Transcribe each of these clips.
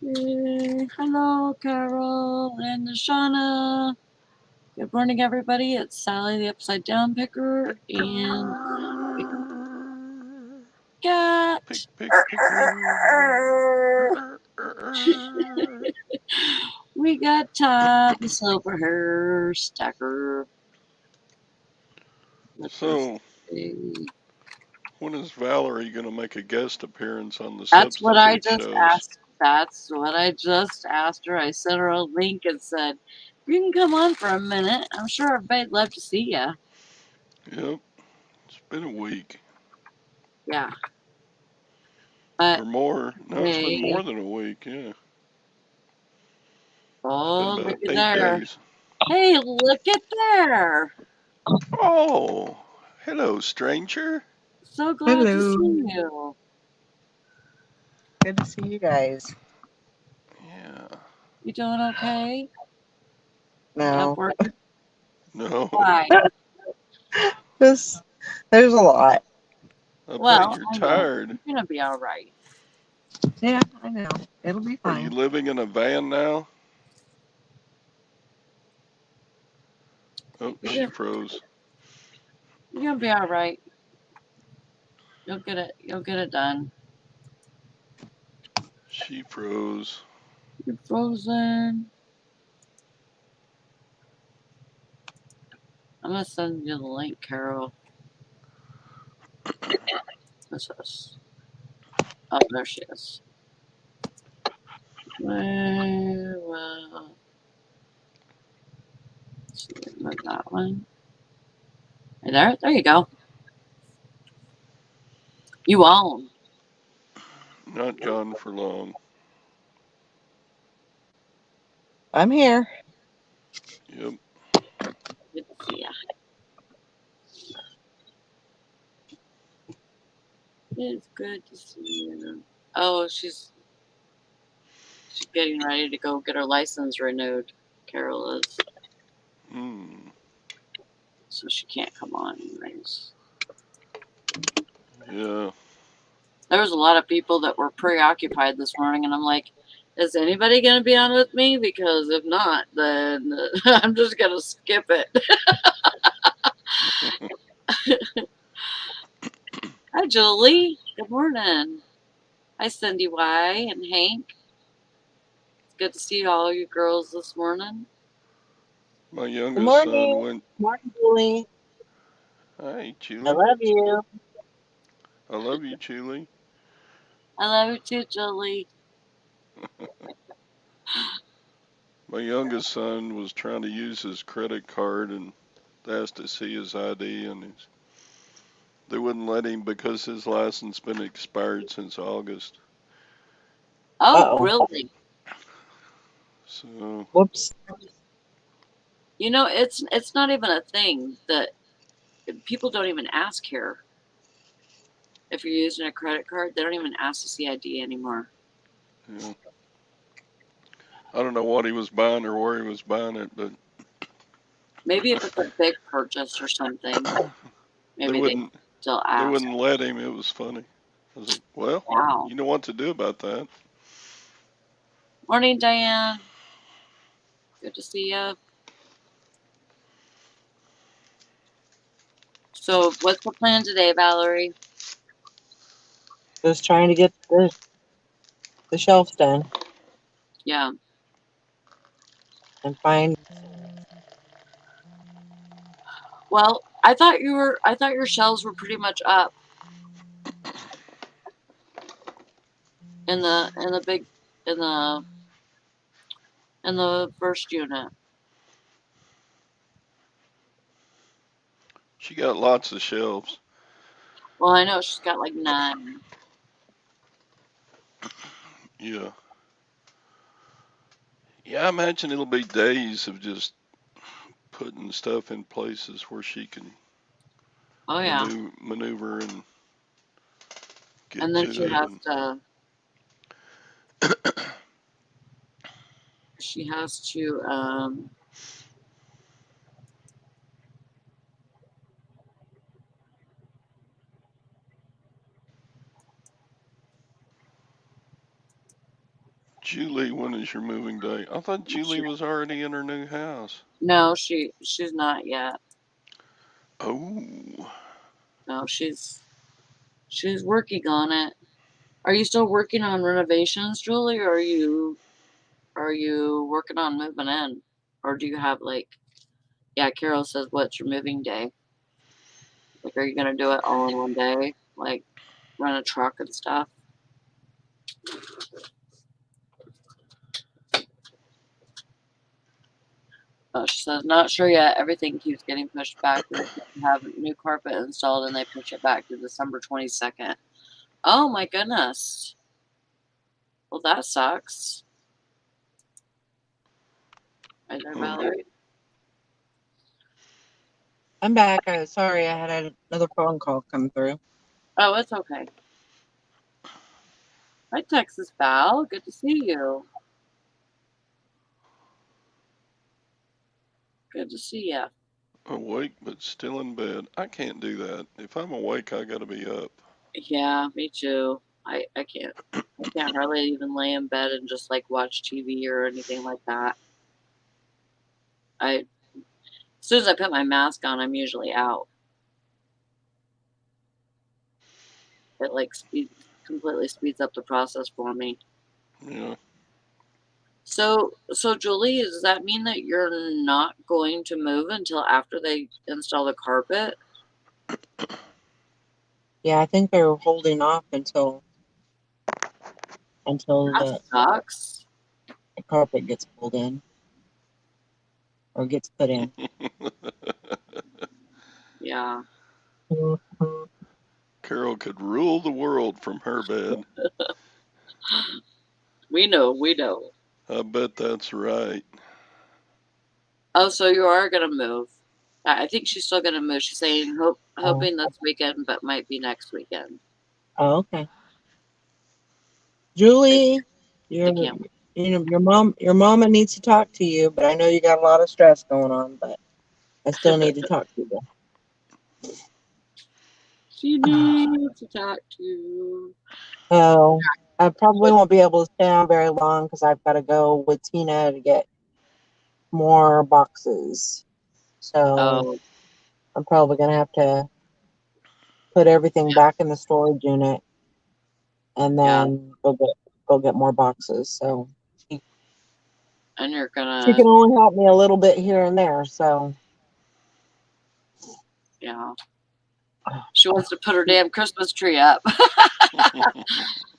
Hello, Carol and Shauna. Good morning, everybody. It's Sally, the Upside Down Picker, and Cat. Picker. We got Todd, the Silver Hair Stacker. So, when is Valerie going to make a guest appearance on the That's what I substitute just shows? asked. That's what I just asked her. I sent her a link and said, "You can come on for a minute. I'm sure everybody'd love to see you." Yep, it's been a week. Yeah. But Or more. No, it's been more than a week, yeah. Oh, Been look about at 8 there. days. Hey, look at there. Oh, hello, stranger. So glad to Hello. see you. Good to see you guys. Yeah. You doing okay? No. No. Why? There's a lot. I bet Well, you're I know. tired. You're going to be all right. Yeah, I know. It'll be Are you fine. living in a van now? Oh, she froze. You're going to be all right. You'll get it. You'll get it done. She froze. You're frozen. I'm going to send you the link, Carol. What's this? Oh, there she is. Well, let's see, move that one. Hey, there you go. You own. Not gone for long. I'm here. Yep. Good to see ya. It's good to see you. Oh, she's getting ready to go get her license renewed. Carol is. So she can't come on anyways. Yeah. There was a lot of people that were preoccupied this morning, and I'm like, is anybody going to be on with me? Because if not, then I'm just going to skip it. Hi, Julie. Good morning. Hi, Cindy Y and Hank. It's good to see all you girls this morning. My Good youngest son morning. went. Morning, Julie. Hi, I Julie. love you. I love you, Julie. I love you too, Julie. My youngest son was trying to use his credit card and asked to see his ID, and they wouldn't let him because his license been expired since August. Oh, Uh-oh. really? So, Whoops. You know, it's not even a thing that people don't even ask here. If you're using a credit card, they don't even ask to see ID anymore. yeah. I don't know what he was buying or where he was buying it, but Maybe if it's a big purchase or something, they maybe they wouldn't still they ask. wouldn't let him. It was funny. I was like, well, Wow. you know what to do about that. Morning, Diane. Good to see you. So, what's the plan today, Valerie? Just trying to get the shelves done Yeah. and find. Well, I thought your shelves were pretty much up in the big in the in the first unit. She got lots of shelves. Well, I know she's got like 9. Yeah. Yeah, I imagine it'll be days of just putting stuff in places where she can Oh yeah. maneuver and get And then to she it. has And to she has to Julie, when is your moving day? I thought Julie was already in her new house. No, she's not yet. Oh. No, she's working on it. Are you still working on renovations, Julie, or are you working on moving in? Or do you have like, yeah, Carol says, what's your moving day? Like, are you gonna do it all in one day? Like, rent a truck and stuff? Oh, she says, not sure yet. Everything keeps getting pushed back. They're supposed to have new carpet installed and they push it back to December 22nd. Oh my goodness. Well, that sucks. Right there, Valerie. I'm back. Sorry, I had another phone call come through. Oh, it's okay. Hi, Texas Val. Good to see you. Good to see you. Awake but still in bed. I can't do that. If I'm awake, I gotta be up. Yeah, me too. I can't hardly even lay in bed and just like watch TV or anything like that. As soon as I put my mask on, I'm usually out. It like completely speeds up the process for me. Yeah. So Julie, does that mean that you're not going to move until after they install the carpet? Yeah, I think they're holding off until That sucks. the carpet gets pulled in or gets put in. Yeah. Carol could rule the world from her bed. We know. I bet that's right. Oh, so you are gonna move. I think she's still gonna move. She's saying hoping this weekend, but might be next weekend. Oh, okay. Julie, The camp. your mama needs to talk to you, but I know you got a lot of stress going on, but I still need to talk to you. She needs to talk to you. Oh, I probably won't be able to stay on very long because I've got to go with Tina to get more boxes. So I'm probably going to have to put everything back in the storage unit and then go get more boxes. So And you're she gonna, can only help me a little bit here and there. So yeah. She wants to put her damn Christmas tree up.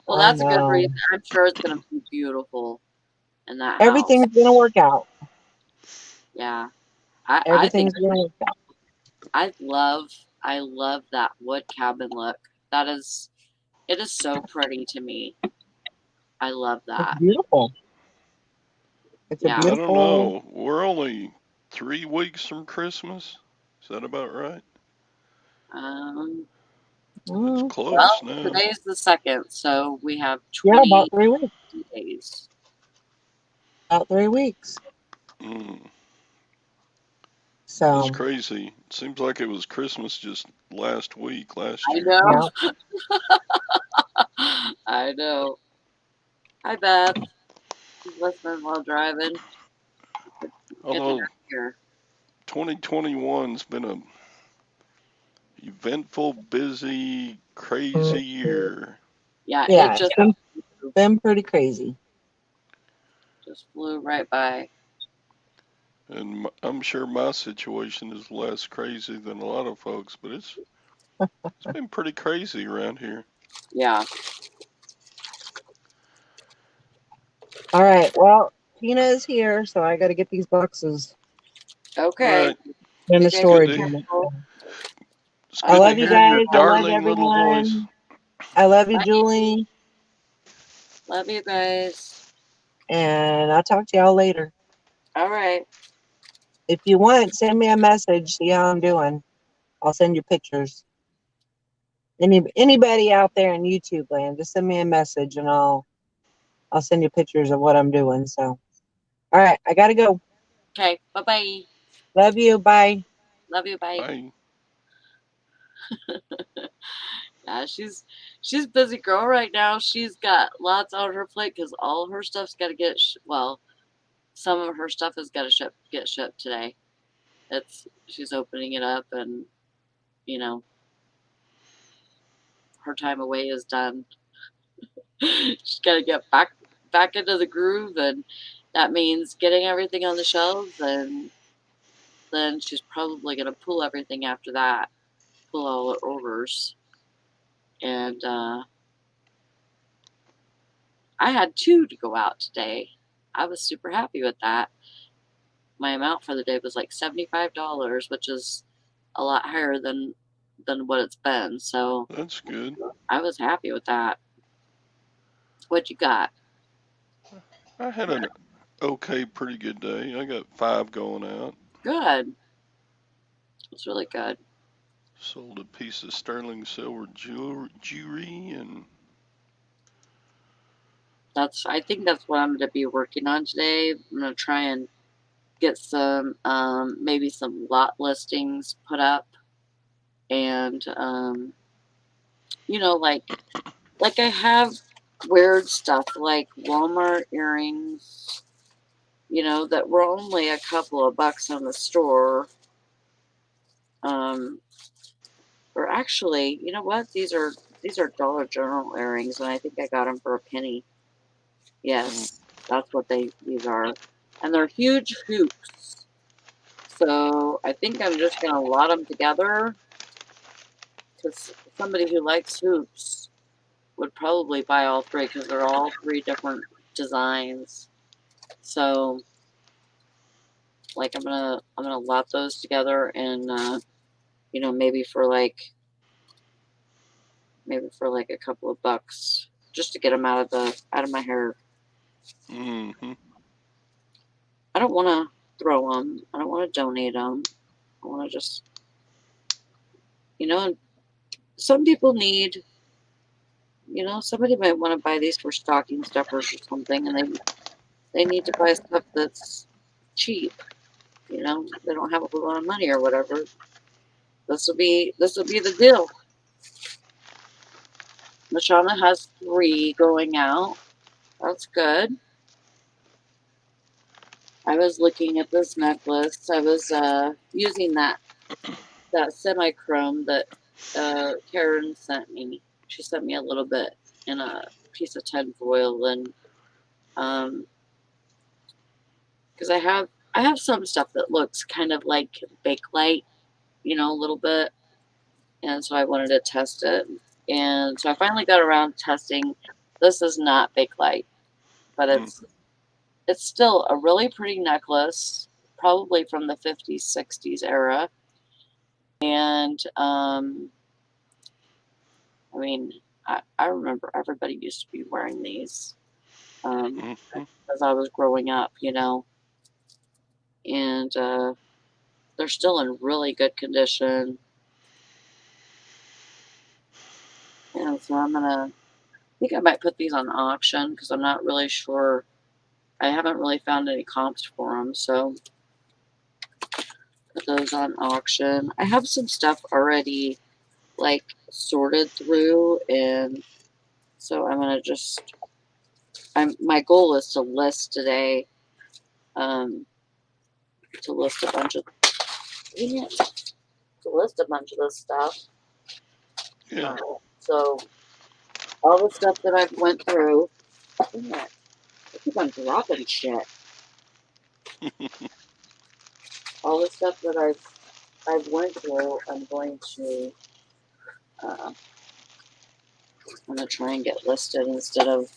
Well, that's a good reason. I'm sure it's gonna be beautiful in that everything's house. going to work out. Yeah. I think Everything's going to work out. I love that wood cabin look. It is so pretty to me. I love It's that. beautiful. It's a Yeah. I don't beautiful. know. We're only 3 weeks from Christmas. Is that about right? It's close Well, now. today's the 2nd, so we have Yeah, 20 about 3 weeks. days. About 3 weeks. Mm. So It's crazy. It seems like it was Christmas just last week, last I year. know. I know. Hi, Beth. She's listening while driving. Good to Although have here. 2021's been a eventful, busy, crazy year. Yeah, yeah, it just been pretty crazy. flew right by. And I'm sure my situation is less crazy than a lot of folks, but it's been pretty crazy around here. Yeah. All right. Well, Tina is here, so I got to get these boxes Okay. All right. in the You guys storage be unit. careful. It's I good to love you hear your guys. I love darling little voice. everyone. I love you, Bye. Julie. Love you guys. And I'll talk to y'all later. All right. If you want, send me a message. See how I'm doing. I'll send you pictures. Anybody out there in YouTube land, just send me a message and I'll send you pictures of what I'm doing. So, all right, I gotta go. Okay. Bye-bye. Love you. Bye. Love you. Bye. Bye. Yeah, she's a busy girl right now. She's got lots on her plate because all her stuff's got to get well. Some of her stuff has got to get shipped today. She's opening it up, and you know her time away is done. She's got to get back into the groove, and that means getting everything on the shelves, and then she's probably gonna pull everything after that, pull all her orders, and I had 2 to go out today. I was super happy with that. My amount for the day was like $75, which is a lot higher than what it's been. So That's good. I was happy with that. What you got? I had an okay, pretty good day. I got 5 going out. Good. It's really good. Sold a piece of sterling silver jewelry and I think that's what I'm gonna be working on today. I'm gonna try and get some maybe some lot listings put up, and like I have weird stuff like Walmart earrings, that were only a couple of bucks in the store. Or actually, you know what? These are Dollar General earrings, and I think I got them for a penny. Yes, that's what these are, and they're huge hoops. So I think I'm just gonna lot them together because somebody who likes hoops would probably buy all 3 because they're all 3 different designs. So like I'm gonna lot those together, and maybe for like a couple of bucks just to get them out of my hair. mm-hmm. I don't want to throw them. I don't want to donate them. I want to just, some people need, somebody might want to buy these for stocking stuffers or something, and they need to buy stuff that's cheap. They don't have a whole lot of money or whatever. This will be the deal. Mashana has 3 going out. That's good. I was looking at this necklace. I was using that semi-chrome that Karen sent me. She sent me a little bit in a piece of tinfoil, and because I have some stuff that looks kind of like Bakelite, a little bit, and so I wanted to test it, and so I finally got around to testing. This is not Bakelite, but it's still a really pretty necklace, probably from the 50s, 60s era, and I mean, I remember everybody used to be wearing these Mm-hmm. as I was growing up, and they're still in really good condition. And so I think I might put these on auction because I'm not really sure. I haven't really found any comps for them, so put those on auction. I have some stuff already like sorted through, and so I'm gonna my goal is to list today. To list a bunch of to list a bunch of this stuff. Yeah. So all the stuff that I've went through. I keep on dropping shit. All the stuff that I've went through, uh, I'm gonna try and get listed instead of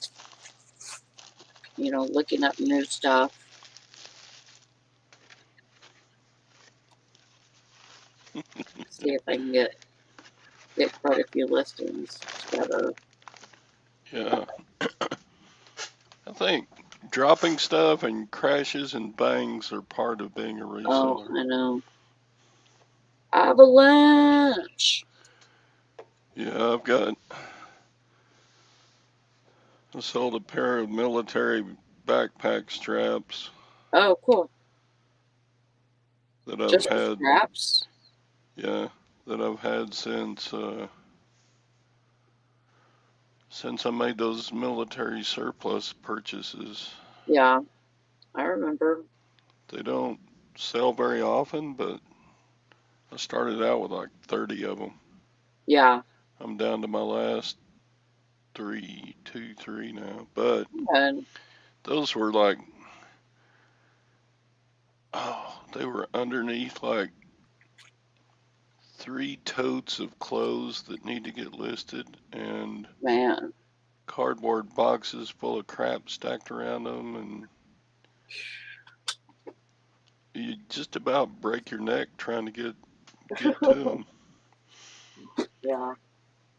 looking up new stuff. See if I can get quite a few listings together. Yeah. I think dropping stuff and crashes and bangs are part of being a Oh, reseller. I know. Avalanche. Yeah, I sold a pair of military backpack straps Oh, cool. that I've Just the had, straps. yeah, that I've had since since I made those military surplus purchases. Yeah, I remember. They don't sell very often, but I started out with like 30 of them. Yeah. I'm down to my last three now. But And those were like, oh, they were underneath like 3 totes of clothes that need to get listed and man, cardboard boxes full of crap stacked around them, and you just about break your neck trying to get to them. yeah.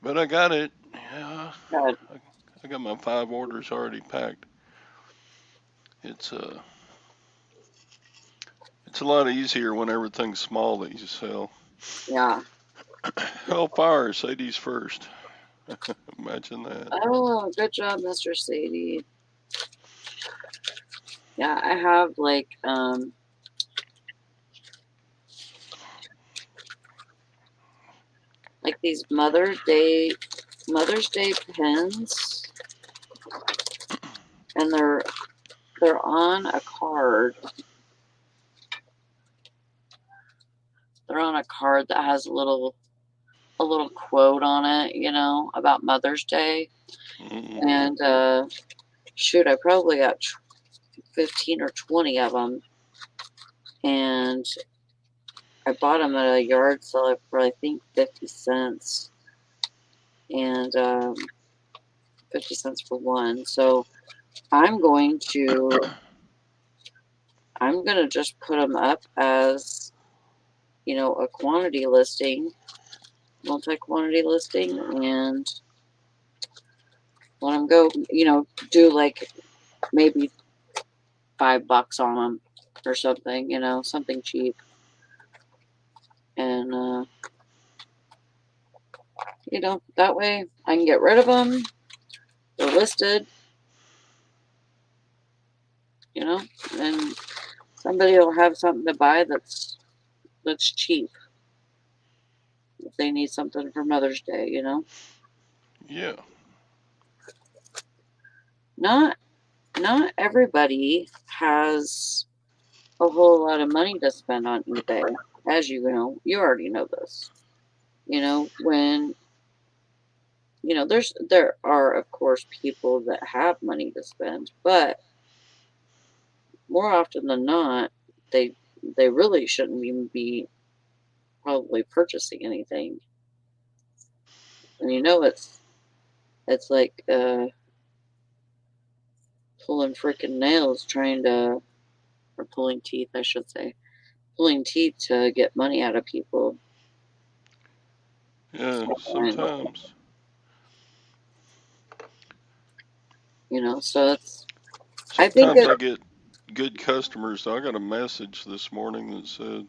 But I got it. Yeah, God, I got my 5 orders already packed. It's it's a lot easier when everything's small that you sell. yeah. Hellfire, Sadie's first. Imagine that. Oh, good job, Mr. Sadie. Yeah, I have like these Mother's Day pins, and they're on a card. They're on a card that has a little quote on it, you know, about Mother's Day. Mm-hmm. And shoot, I probably got 15 or 20 of them, and I bought them at a yard sale for I think 50 cents, and 50 cents for one. So I'm going to I'm gonna just put them up as, you know, a quantity listing, multi-quantity listing, and let them go. You know, do like maybe $5 on them or something. You know, something cheap, and you know, that way I can get rid of them. They're listed, you know, and somebody will have something to buy that's cheap if they need something for Mother's Day, you know. Yeah. Not not everybody has a whole lot of money to spend on eBay, as you know. You already know this. You know, when you know there are of course people that have money to spend, but more often than not, they they really shouldn't even be probably purchasing anything. And you know it's like pulling freaking nails trying to, or pulling teeth, I should say, pulling teeth to get money out of people. Yeah, And, sometimes. you know, so I think Sometimes it, I get good customers. I got a message this morning that said,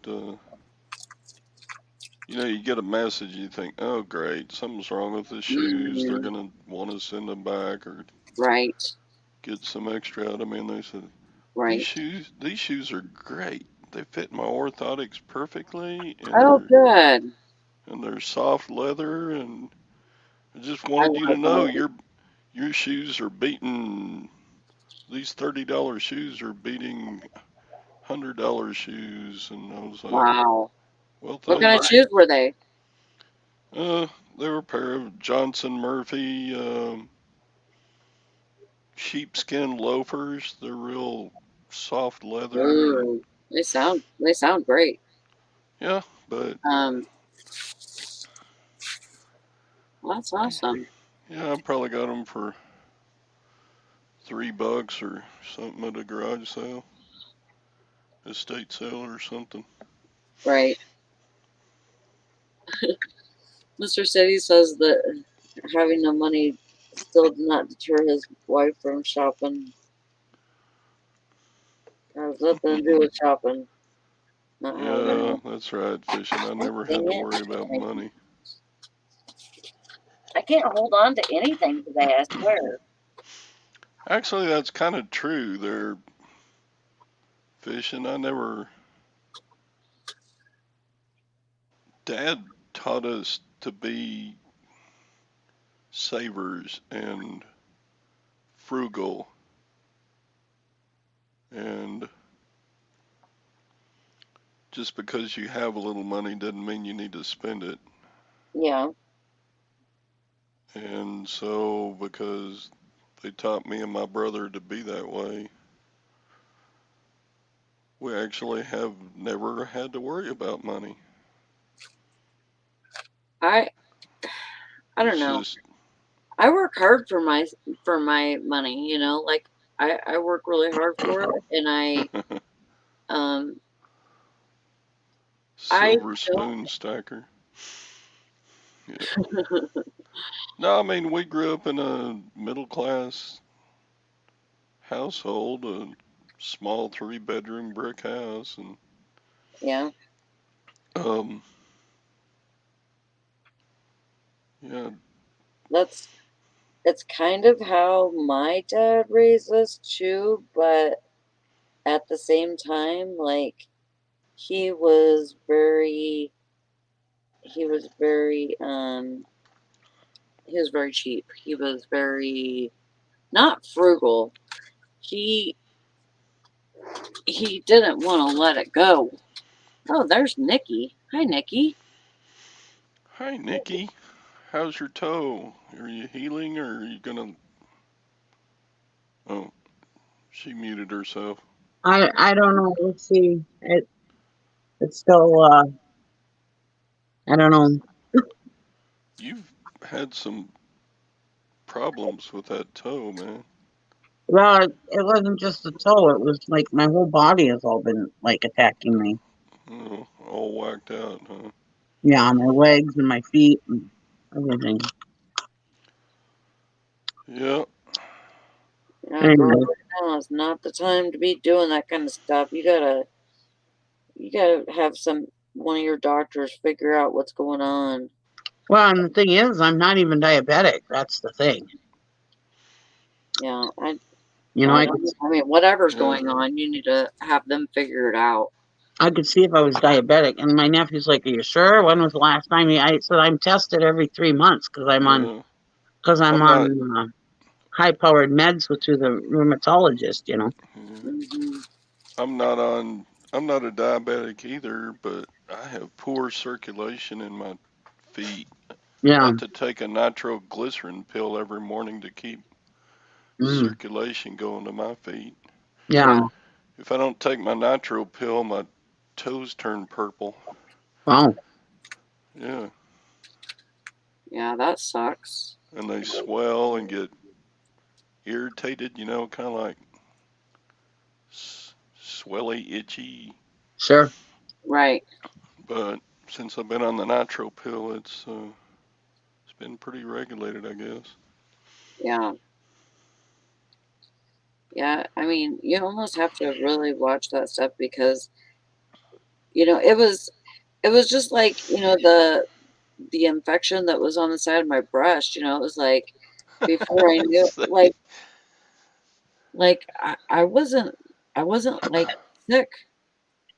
you get a message, you think, oh, great, something's wrong with the shoes. They're mm, going to want to send them back or right, get some extra out of me. And they said, right. these shoes are great. They fit my orthotics perfectly, Oh, good. and they're soft leather. And I just I wanted you to love know that. your shoes are beating these $30 shoes are beating $100 shoes. And I was like, Wow. well, What kind of thanks. shoes were they? They were a pair of Johnson Murphy sheepskin loafers. They're real soft leather and Ooh, they sound great. yeah, but Um, well, that's awesome. yeah, I probably got them for $3 or something at a garage sale, estate sale or something. Right. Mr. City says that having the money still did not deter his wife from shopping. Has nothing to do with shopping. Not having Yeah, it. that's right, fishing. I never had Dang to it. worry about money. I can't hold on to anything today, I swear. Actually, that's kind of true. They're fishing. I never. Dad taught us to be savers and frugal, and just because you have a little money doesn't mean you need to spend it. Yeah. And so, because they taught me and my brother to be that way, we actually have never had to worry about money. I don't It's know. just, I work hard for my money, you know, like I work really hard for it, and um I silver don't. spoon stacker. Yeah. No, I mean, we grew up in a middle class household, a small 3 bedroom brick house, and Yeah, um, yeah, that's it's kind of how my dad raised us too, but at the same time, like he was very he was very he was very cheap. He was very not frugal. He he didn't want to let it go. Oh, there's Nikki. Hi, Nikki. hi Nikki, how's your toe? Are you healing or are you gonna? Oh, she muted herself. I don't know. Let's see. It's still I don't know. You've had some problems with that toe, man. Well, it wasn't just the toe. It was like my whole body has all been like attacking me. Oh, all whacked out, huh? Yeah, my legs and my feet and everything. Yeah, Yeah, girl, Anyway, right now is not the time to be doing that kind of stuff. You gotta have one of your doctors figure out what's going on. well, and the thing is, I'm not even diabetic. That's the thing. Yeah, You know, I mean, whatever's yeah. going on, you need to have them figure it out. I could see if I was diabetic. And my nephew's like, "Are you sure? When was the last time you?" I said, "I'm tested every 3 months Yeah. because I'm I'm on not. high-powered meds through the rheumatologist. You know." Yeah, Hmm. I'm not on. I'm not a diabetic either, but I have poor circulation in my feet. I Yeah. have to take a nitroglycerin pill every morning to keep Mm, circulation going to my feet. yeah. Yeah, If I don't take my nitro pill, my toes turn purple. Wow. Yeah, yeah, that sucks. and they swell and get irritated. Kind of like swelly, itchy. Sure. Right. But since I've been on the nitro pill, it's been pretty regulated, I guess. Yeah. Yeah, I mean, you almost have to really watch that stuff because, it was just like, the infection that was on the side of my breast, it was like before I knew Say, like I wasn't like sick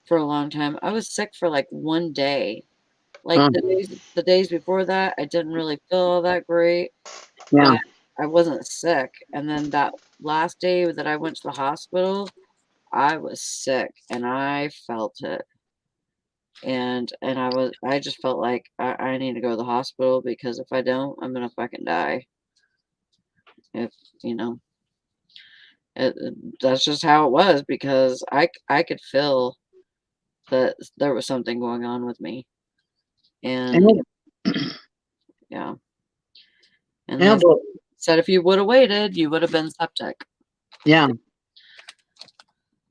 for a long time. I was sick for like 1 day. Like Oh, the days before that, I didn't really feel all that great, yeah. and I wasn't sick. And then that last day that I went to the hospital, I was sick and I felt it. And I just felt like I need to go to the hospital because if I don't, I'm gonna fucking die. If you know, that's just how it was because I could feel that there was something going on with me, and And, yeah, and yeah, they but said if you would have waited, you would have been septic. yeah.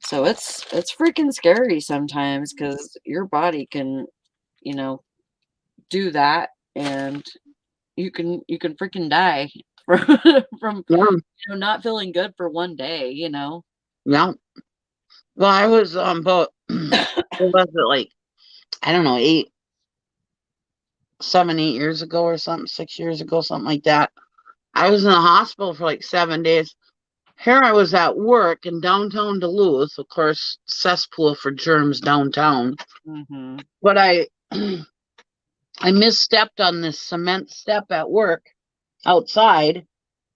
So it's freaking scary sometimes because your body can, you know, do that, and you can freaking die from from Yeah. not feeling good for 1 day. Yeah. Well, I was about what was it like? I don't know, 8 years ago or something, 6 years ago, something like that. I was in the hospital for like 7 days. Here I was at work in downtown Duluth, of course, cesspool for germs downtown. Hmm. But I I misstepped on this cement step at work, outside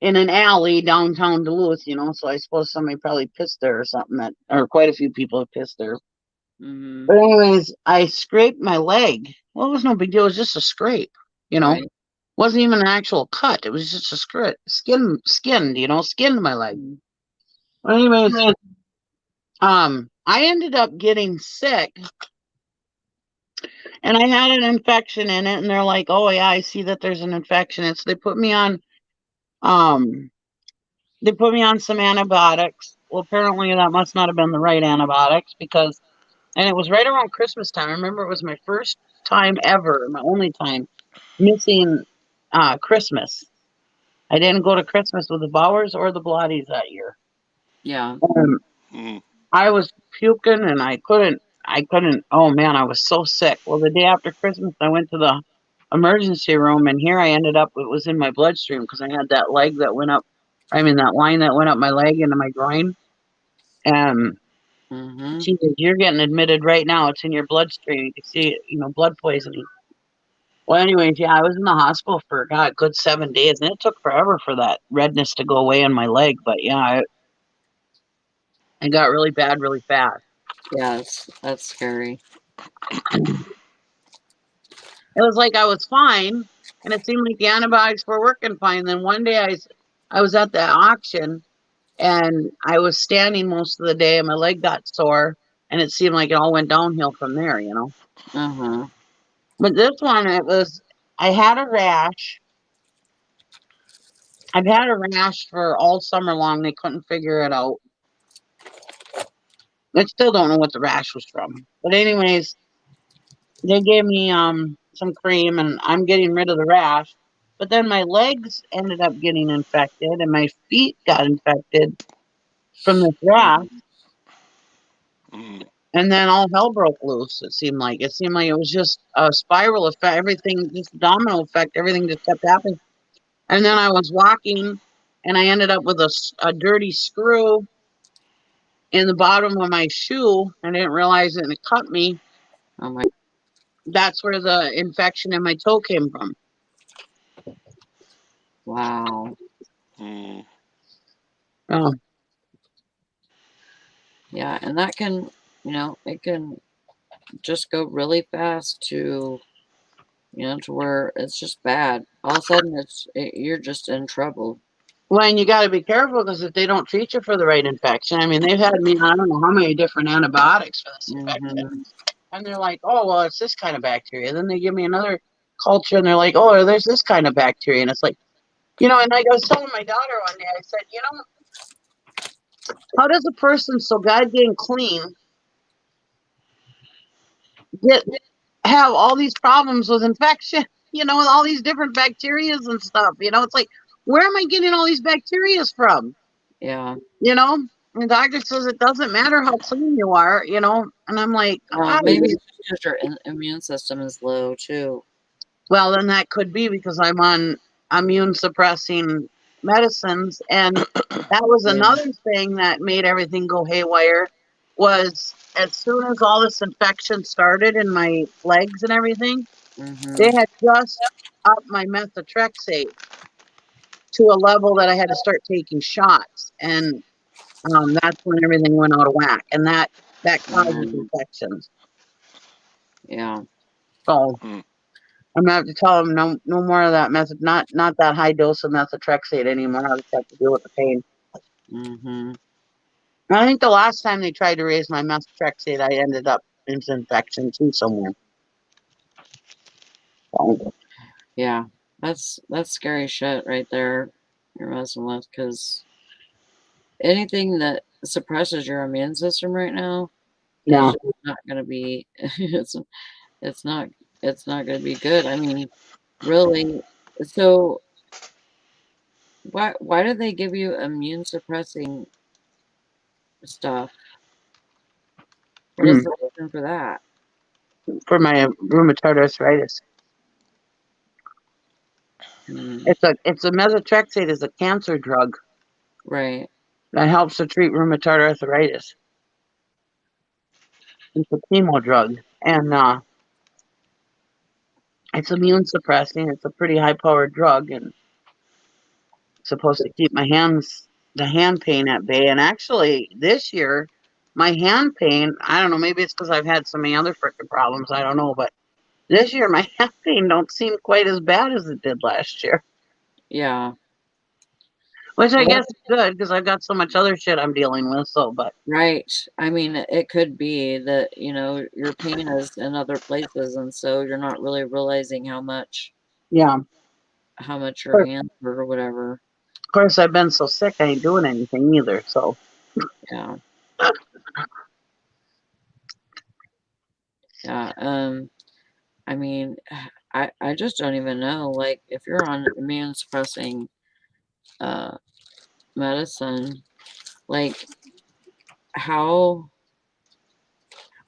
in an alley downtown Duluth, so I suppose somebody probably pissed there or something, or quite a few people have pissed there. Mm-hmm. But anyways, I scraped my leg. Well, it was no big deal. It was just a scrape, Right. Wasn't even an actual cut. It was just a skinned, skinned my leg. Mm-hmm. But anyways, I ended up getting sick, and I had an infection in it, and they're like, "Oh yeah, I see that there's an infection." And so um, they put me on some antibiotics. Well, apparently that must not have been the right antibiotics and it was right around Christmas time. I remember it was my first time ever, my only time missing Christmas. I didn't go to Christmas with the Bowers or the Blotties that year. Yeah. Mm. I was puking and I couldn't, oh man, I was so sick. Well, the day after Christmas, I went to the emergency room and here I ended up, it was in my bloodstream because I had that leg that went up, that line that went up my leg into my groin. And Mm-hmm. she said, "You're getting admitted right now. It's in your bloodstream. You can see, blood poisoning." Well, anyways, yeah, I was in the hospital for God, good 7 days, and it took forever for that redness to go away in my leg. But yeah, it got really bad really fast. Yeah, that's scary. It was like I was fine, and it seemed like the antibiotics were working fine. Then one day I was at the auction, and I was standing most of the day, and my leg got sore, and it seemed like it all went downhill from there. Uh-huh. But this one, I had a rash. I've had a rash for all summer long. They couldn't figure it out. I still don't know what the rash was from. But anyways, they gave me some cream and I'm getting rid of the rash. But then my legs ended up getting infected and my feet got infected from this rash. Mm. And then all hell broke loose, it seemed like. It seemed like it was just a spiral effect, everything, just a domino effect, everything just kept happening. And then I was walking and I ended up with a dirty screw in the bottom of my shoe. I didn't realize it and it cut me. Oh my. That's where the infection in my toe came from. Wow. Mm. Oh, Yeah, and that can, it can just go really fast to where it's just bad. All of a sudden, you're just in trouble. well, and you got to be careful because if they don't treat you for the right infection, I mean, they've had me, I don't know how many different antibiotics for this infection. Mm-hmm. And they're like, oh, well, it's this kind of bacteria. Then they give me another culture and they're like, oh, there's this kind of bacteria. And it's like, and like I was telling my daughter one day, I said, how does a person so goddamn clean get have all these problems with infection, with all these different bacterias and stuff. It's like, where am I getting all these bacterias from? Yeah. And the doctor says it doesn't matter how clean you are, and I'm like, Maybe it's just your immune system is low too. well, then that could be because I'm on immune suppressing medicines. And that was Yeah. another thing that made everything go haywire was as soon as all this infection started in my legs and everything, they Mm-hmm. had just upped my methotrexate to a level that I had to start taking shots, and that's when everything went out of whack, and that causes infections. Yeah. So Mm. I'm gonna have to tell them no more of that method, not that high dose of methotrexate anymore. I'll just have to deal with the pain. Mm-hmm. I think the last time they tried to raise my methotrexate, I ended up into infection too somewhere. So, Yeah. That's scary shit right there. You're messing with because anything that suppresses your immune system right now is yeah. just not going to be. It's not. It's not going to be good. I mean, really. So why do they give you immune suppressing stuff? What is Mm. the reason for that? For my rheumatoid arthritis. Hmm. It's a methotrexate is a cancer drug Right. that helps to treat rheumatoid arthritis. It's a chemo drug, and it's immune suppressing. It's a pretty high powered drug, and supposed to keep the hand pain at bay. And actually, this year, my hand pain, I don't know, maybe it's because I've had so many other freaking problems. I don't know. But this year, my hand pain don't seem quite as bad as it did last year, Yeah. which I Well, guess is good because I've got so much other shit I'm dealing with. So, but right. I mean, it could be that, your pain is in other places, and so you're not really realizing yeah. how much your hands hurt or whatever. Of course, I've been so sick, I ain't doing anything either. So, Yeah. Yeah. I mean, I just don't even know. Like, if you're on immune suppressing uh medicine, like how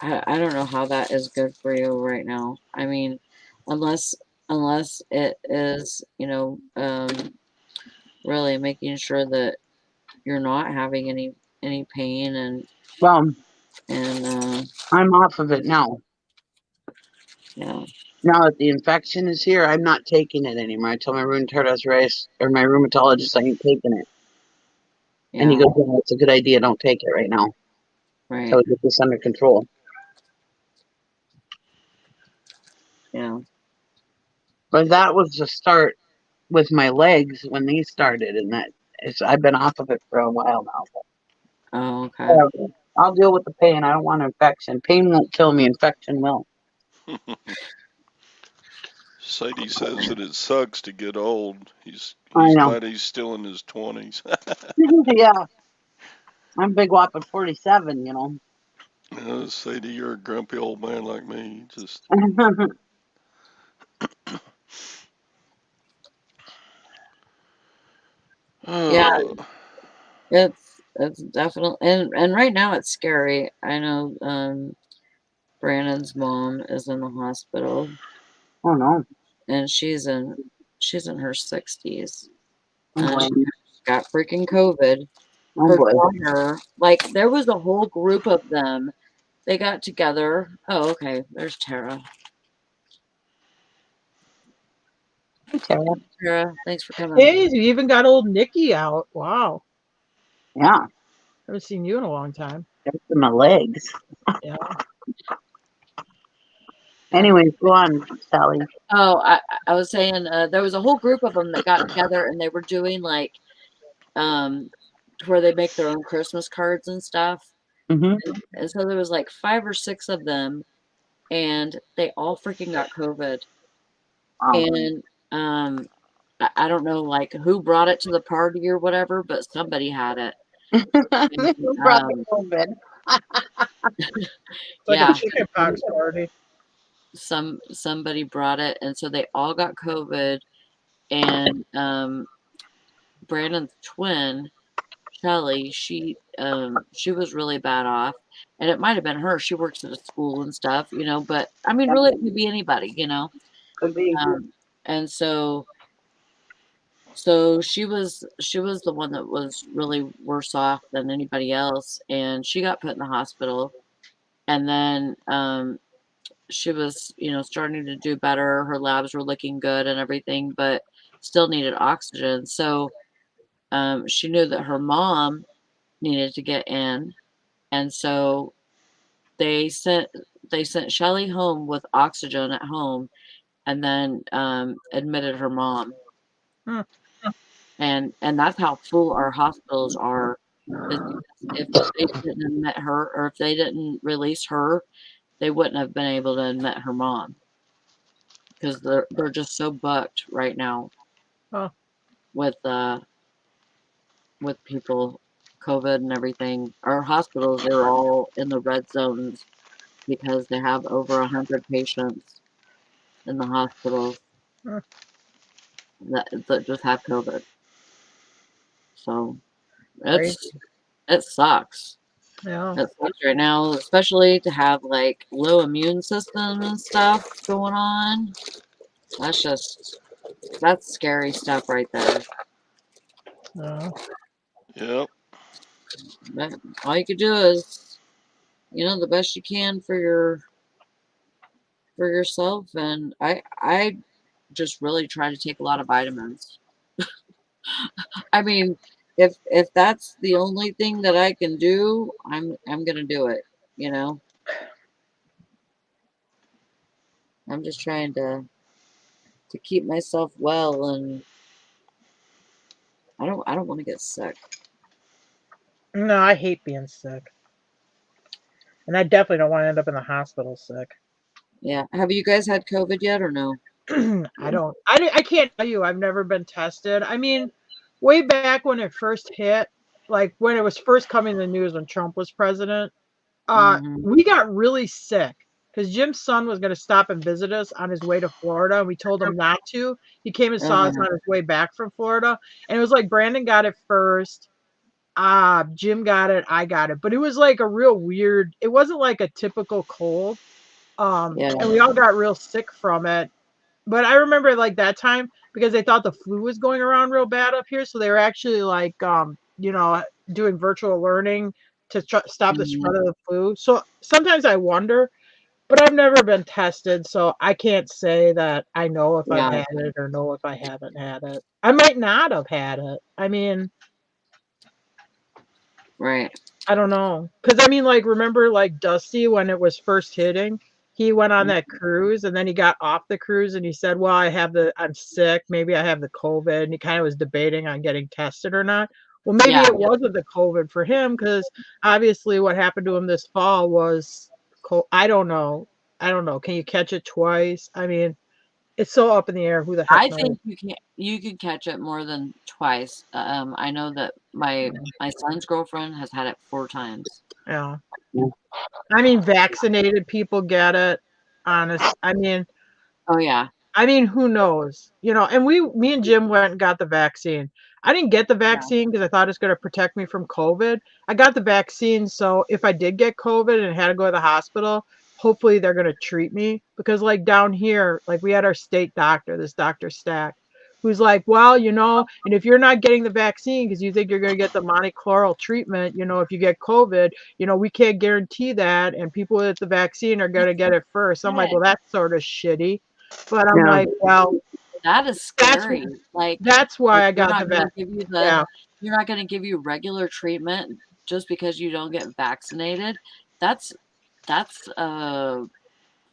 I don't know how that is good for you right now. I mean, unless unless it is, really making sure that you're not having any pain well, and I'm off of it now. yeah. Now that the infection is here, I'm not taking it anymore. I told my my rheumatologist I ain't taking it. And he Yeah, goes, "Yeah, it's a good idea. Don't take it right now until right. we get this under control." Yeah. But that was the start with my legs when they started, and I've been off of it for a while now. Oh, okay. But I'll deal with the pain. I don't want infection. Pain won't kill me. Infection will. Sadie says that it sucks to get old. I He's know. glad he's still in his 20s. Yeah, I'm big whopping 47. You know. Sadie, you're a grumpy old man like me. Just Yeah, uh, it's definitely and right now it's scary. I know Brandon's mom is in the hospital Oh no. and she's in her 60s. Oh boy. She got freaking COVID. Oh Her boy. daughter, like there was a whole group of them. They got together. Oh, okay. There's Tara. Hey, Tara. Tara, thanks for coming. Hey, you even got old Nikki out. Wow. Yeah, Haven't seen you in a long time. that's in my legs. Yeah. Anyways, go on, Sally. Oh, I was saying there was a whole group of them that got together and they were doing like um where they make their own Christmas cards and stuff. Mm-hmm. And so there was like 5 or 6 of them and they all freaking got COVID. Wow. And I don't know like who brought it to the party or whatever, but somebody had it. And, Who brought the COVID? It's like a yeah, chicken pox party. somebody brought it, and so they all got COVID. And Brandon's twin, Shelly, she was really bad off, and it might have been her. She works at a school and stuff, But I mean, Yeah, really, it could be anybody. could be. And so she was the one that was really worse off than anybody else, and she got put in the hospital, and then she was starting to do better. Her labs were looking good and everything, but still needed oxygen. So she knew that her mom needed to get in, and so they sent they sent Shelly home with oxygen at home, and then admitted her mom. Hmm. And that's how full our hospitals are. Is because if they didn't admit her, or if they didn't release her, they wouldn't have been able to admit her mom because they're just so booked right now Oh, with people, COVID and everything. Our hospitals are all in the red zones because they have over 100 patients in the hospitals hmm. that just have COVID. So Crazy. it sucks. Yeah. It sucks right now, especially to have like low immune system and stuff going on. That's scary stuff right there. Yeah. yep. But all you could do is, the best you can for yourself. And I just really try to take a lot of vitamins. I mean, if that's the only thing that I can do, I'm gonna do it. You know, I'm just trying to keep myself well, and I don't want to get sick. No, I hate being sick. And I definitely don't want to end up in the hospital sick. Yeah. Have you guys had COVID yet or no? I can't tell you. I've never been tested. I mean, way back when it first hit, like when it was first coming in the news when Trump was president, Mm-hmm. we got really sick because Jim's son was going to stop and visit us on his way to Florida. And we told him not to. He came and saw us Uh-huh. on his way back from Florida. And it was like Brandon got it first. Jim got it. I got it. But it was like a real weird, it wasn't like a typical cold. Yeah. And we all got real sick from it. But I remember like that time because they thought the flu was going around real bad up here. So they were actually like, doing virtual learning to stop the Mhm. spread of the flu. So sometimes I wonder, but I've never been tested. So I can't say that I know if I've Yeah. had it or know if I haven't had it. I might not have had it. I mean, Right. I don't know. Because I mean, like, remember, like, Dusty when it was first hitting? He went on Mm. that cruise and then he got off the cruise and he said, well, I'm sick. Maybe I have the COVID. And he kind of was debating on getting tested or not. Well, maybe Yeah. it wasn't the COVID for him because obviously what happened to him this fall was, I don't know. I don't know. Can you catch it twice? I mean, it's so up in the air. Who the heck I knows? think you can catch it more than twice. I know that my son's girlfriend has had it 4 times. Yeah. I mean, vaccinated people get it. Honest. Oh yeah. I mean, who knows? And me and Jim went and got the vaccine. I didn't get the Yeah. vaccine because I thought it's going to protect me from COVID. I got the vaccine so if I did get COVID and had to go to the hospital, hopefully they're going to treat me because like down here, like we had our state doctor, this Dr. Stack, who's like, well, and if you're not getting the vaccine because you think you're going to get the monoclonal treatment, if you get COVID, we can't guarantee that, and people with the vaccine are going to get it first. I'm like, Heck, well, that's sort of shitty. But I'm Yeah. like, well, that is that's scary. that's why Like I got the yeah, they're not gonna give you regular treatment just because you don't get vaccinated. That's that's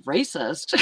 racist.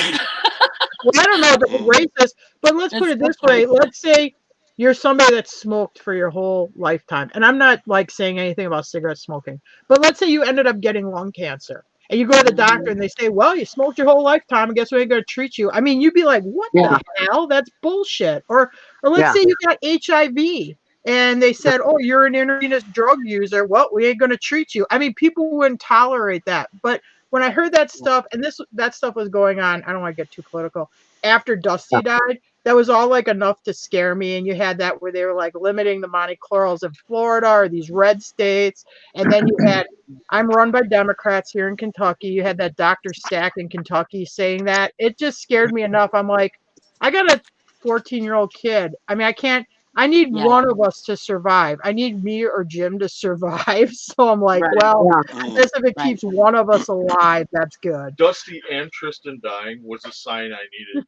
well, I don't know if Mm. it's racist, but let's put It's it this way. definitely Let's say you're somebody that smoked for your whole lifetime. And I'm not like saying anything about cigarette smoking, but let's say you ended up getting lung cancer and you go to the doctor Mhm. and they say, well, you smoked your whole lifetime and guess we ain't going to treat you. I mean, you'd be like, what Yeah. the hell? That's bullshit. Or let's Yeah. say you got HIV and they said, oh, you're an intravenous drug user. Well, we ain't going to treat you. I mean, people wouldn't tolerate that. But when I heard that Yeah. stuff, and that stuff was going on, I don't want to get too political. After Yeah. Dusty died, that was all like enough to scare me. And you had that where they were like limiting the monoclonals in Florida or these red states, and then you had I'm run by Democrats here in Kentucky. You had that Dr. Stack in Kentucky saying that. It just scared me enough. I'm like, I got a 14-year-old kid. I mean, I can't. I need Yeah. one of us to survive. I need me or Jim to survive. So I'm like, Right. well, Yeah. I Mm. guess if it Right. keeps one of us alive, that's good. Dusty and Tristan dying was a sign I needed.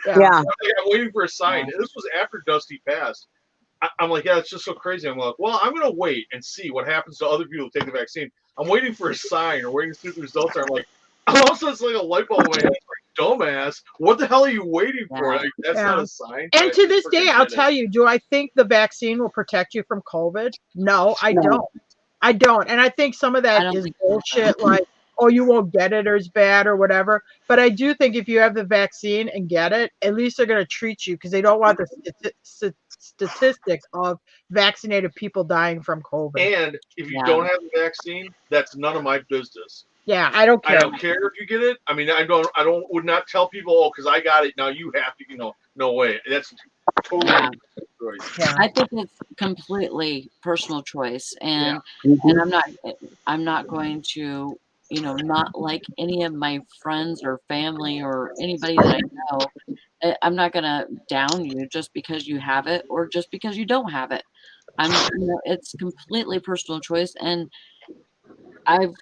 Yeah. Yeah. I'm waiting for a sign. Yeah. And this was after Dusty passed. I'm like, yeah, it's just so crazy. I'm like, well, I'm gonna wait and see what happens to other people who take the vaccine. I'm waiting for a sign or waiting to see what the results are. I'm like, also it's like a light bulb in my head. It's like, dumbass, what the hell are you waiting for? Yeah. Like, that's not Yeah. a sign. And I to just this day, freaking I'll did it. tell you, do I think the vaccine will protect you from COVID? No, I No. don't. I don't. And I think some of I that don't is think so. bullshit, like, oh, you won't get it or it's bad or whatever. But I do think if you have the vaccine and get it, at least they're going to treat you because they don't want the statistics of vaccinated people dying from COVID. And if you Yeah. don't have the vaccine, that's none of my business. Yeah, I don't I care. don't care if you get it. I mean, would not tell people, oh, because I got it, now you have to, no way. That's totally Yeah. choice. Yeah. I think it's completely personal choice, and Mhm. I'm not going to, not like any of my friends or family or anybody that I know. I'm not gonna down you just because you have it or just because you don't have it. It's completely personal choice, and I've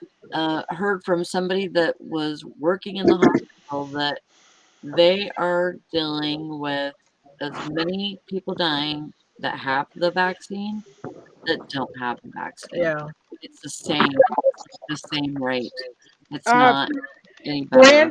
heard from somebody that was working in the hospital that they are dealing with as many people dying that have the vaccine that don't have the vaccine. Yeah. It's the same rate. It's Uh, not any better.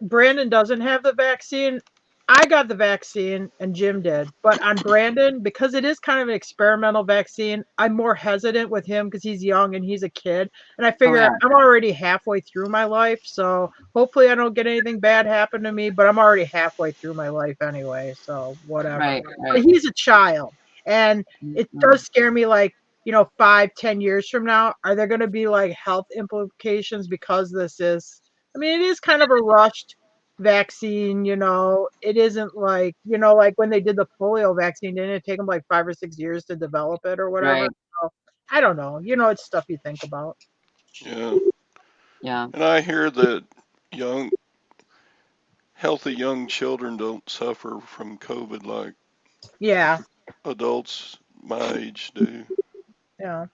Brandon doesn't have the vaccine. I got the vaccine and Jim did. But on Brandon, because it is kind of an experimental vaccine, I'm more hesitant with him because he's young and he's a kid. And I Oh figure yeah, I'm already halfway through my life. So hopefully I don't get anything bad happen to me, but I'm already halfway through my life anyway. So whatever. right, But right. he's a child. And it Mhm. does scare me like, 5-10 years from now, are there going to be like health implications because this is, I mean, it is kind of a rushed vaccine, It isn't like, like when they did the polio vaccine, didn't it take them like 5 or 6 years to develop it or whatever? Right. So, I don't know. It's stuff you think about. Yeah. Yeah. And I hear that young, healthy young children don't suffer from COVID like Yeah. adults my age do. Yeah.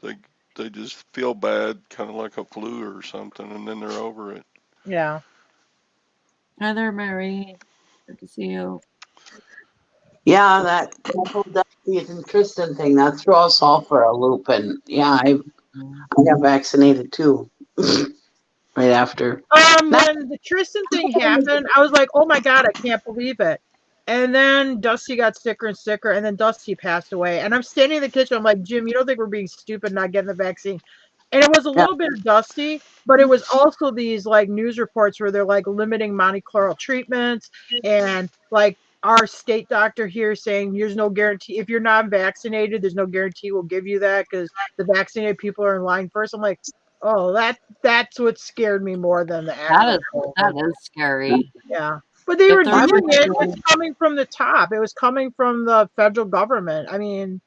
They they just feel bad, kind of like a flu or something, and then they're over it. Yeah. Hi there, Mary. Good to see you. Yeah, that whole Dusty and Tristan thing, that threw us all for a loop. And yeah, I Mm. got vaccinated too. Right after. Not When the Tristan thing happened, I was like, "Oh my god, I can't believe it!" And then Dusty got sicker and sicker, and then Dusty passed away. And I'm standing in the kitchen. I'm like, "Jim, you don't think we're being stupid not getting the vaccine?" And it was a yeah, little bit of Dusty, but it was also these like news reports where they're like limiting monochloral treatments, and like our state doctor here saying there's no guarantee if you're not vaccinated, there's no guarantee we'll give you that because the vaccinated people are in line first. I'm like, oh, that's what scared me more than the That actual is COVID. that is scary. Yeah. But they If were they're my doing it. It pushing, was coming from the top. It was coming from the federal government. I mean,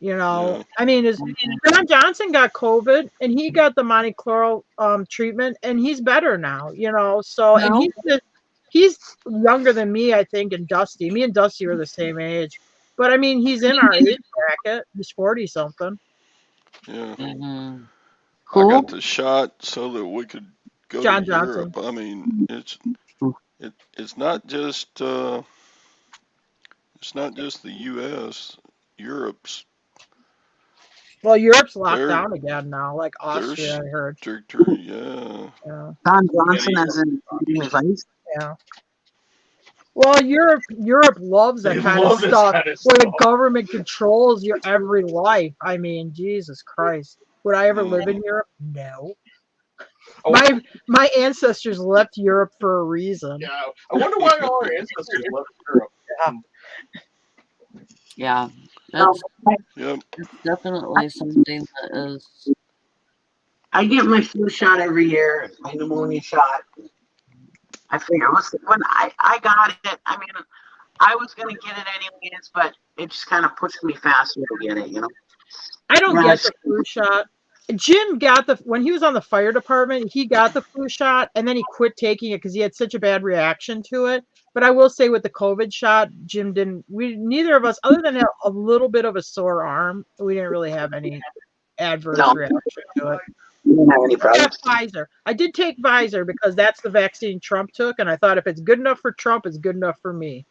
Yeah. is Mhm. John Johnson got COVID and he got the monochloral treatment and he's better now. So and No, he's younger than me, I think, and Dusty. Me and Dusty were the same age. But I mean, he's in our age bracket. He's 40 something. Yeah. hmm I got who? the shot so that we could go to John Johnson. Europe. I mean, it's not just the U.S. Europe's Well, Europe's locked they're down again now, like they're Austria, I heard. stricter. Yeah. Yeah, Don Yeah, Johnson as in Vice. yeah. Well, Europe loves that they kind of love this stuff kind of where the stuff. government controls your every life. I mean, Jesus Christ. Would I ever live Hmm. in Europe? No. I My wonder, my ancestors left Europe for a reason. yeah, I wonder why all our ancestors left Europe. Yeah. yeah, No, that's Yep. it's definitely something that is. I get my flu shot every year, my pneumonia shot. I figure when I got it, I mean, I was going to get it anyways, but it just kind of pushed me faster to get it. I don't Yeah, get the flu shot. Jim got when he was on the fire department, he got the flu shot and then he quit taking it because he had such a bad reaction to it. But I will say with the COVID shot, Jim didn't. We neither of us, other than a little bit of a sore arm, we didn't really have any adverse no, reaction to it. I didn't have any I got problems. Pfizer. I did take Pfizer because that's the vaccine Trump took, and I thought if it's good enough for Trump, it's good enough for me.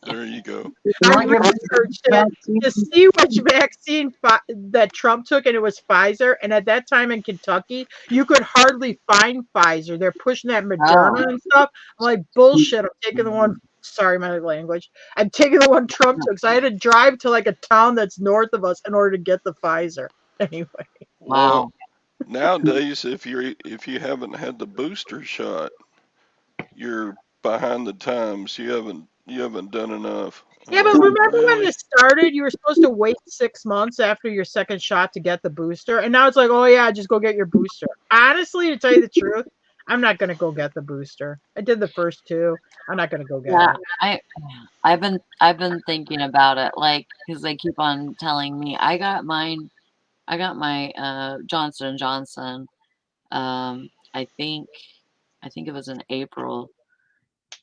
There you go. You I want your researched it vaccine? to see which vaccine that Trump took, and it was Pfizer. And at that time in Kentucky, you could hardly find Pfizer. They're pushing that Oh, Moderna and stuff. I'm like, bullshit. I'm taking the one. Sorry, my language. I'm taking the one Trump took. So I had to drive to like a town that's north of us in order to get the Pfizer. Anyway, Well, wow. nowadays, if you haven't had the booster shot, you're behind the times. You haven't done enough. yeah, but remember when Really? this started? You were supposed to wait 6 months after your second shot to get the booster, and now it's like, oh yeah, just go get your booster. Honestly, to tell you the truth, I'm not gonna go get the booster. I did the first two. I'm not gonna go get Yeah, it. I've been thinking about it, like, because they keep on telling me I got my Johnson and Johnson. I think it was in April,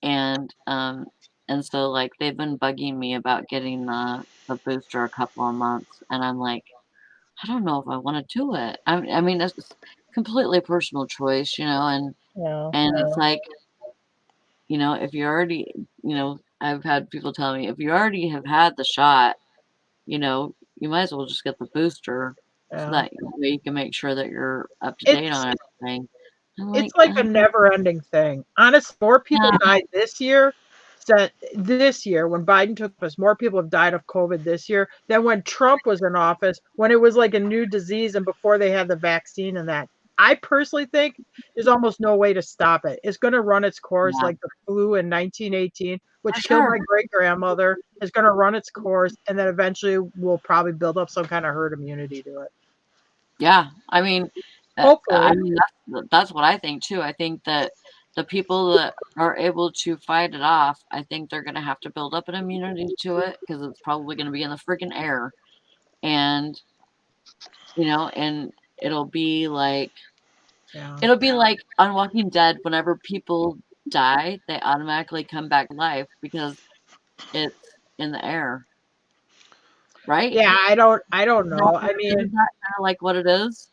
and and so like they've been bugging me about getting the booster a couple of months, and I'm like, I don't know if I want to do it. I mean, it's completely personal choice, and Yeah, and it's like, if you already, I've had people tell me, if you already have had the shot, you know, you might as well just get the booster so Yeah. that way you can make sure that you're up to date It's on everything. I'm it's like, like a never-ending thing. Honestly, more people yeah, died this year when Biden took office. More people have died of COVID this year than when Trump was in office, when it was like a new disease and before they had the vaccine and that. I personally think there's almost no way to stop it. It's going to run its course yeah, like the flu in 1918, for which killed sure. my great grandmother. Is going to run its course, and then eventually we'll probably build up some kind of herd immunity to it. Yeah, I mean, Hopefully. that's what I think too. I think that the people that are able to fight it off, I think they're going to have to build up an immunity to it because it's probably going to be in the freaking air, and and it'll be like Yeah. it'll be like on Walking Dead. Whenever people die, they automatically come back to life because it's in the air, right? Yeah, I don't know. I Isn't mean, that kind of like what it is?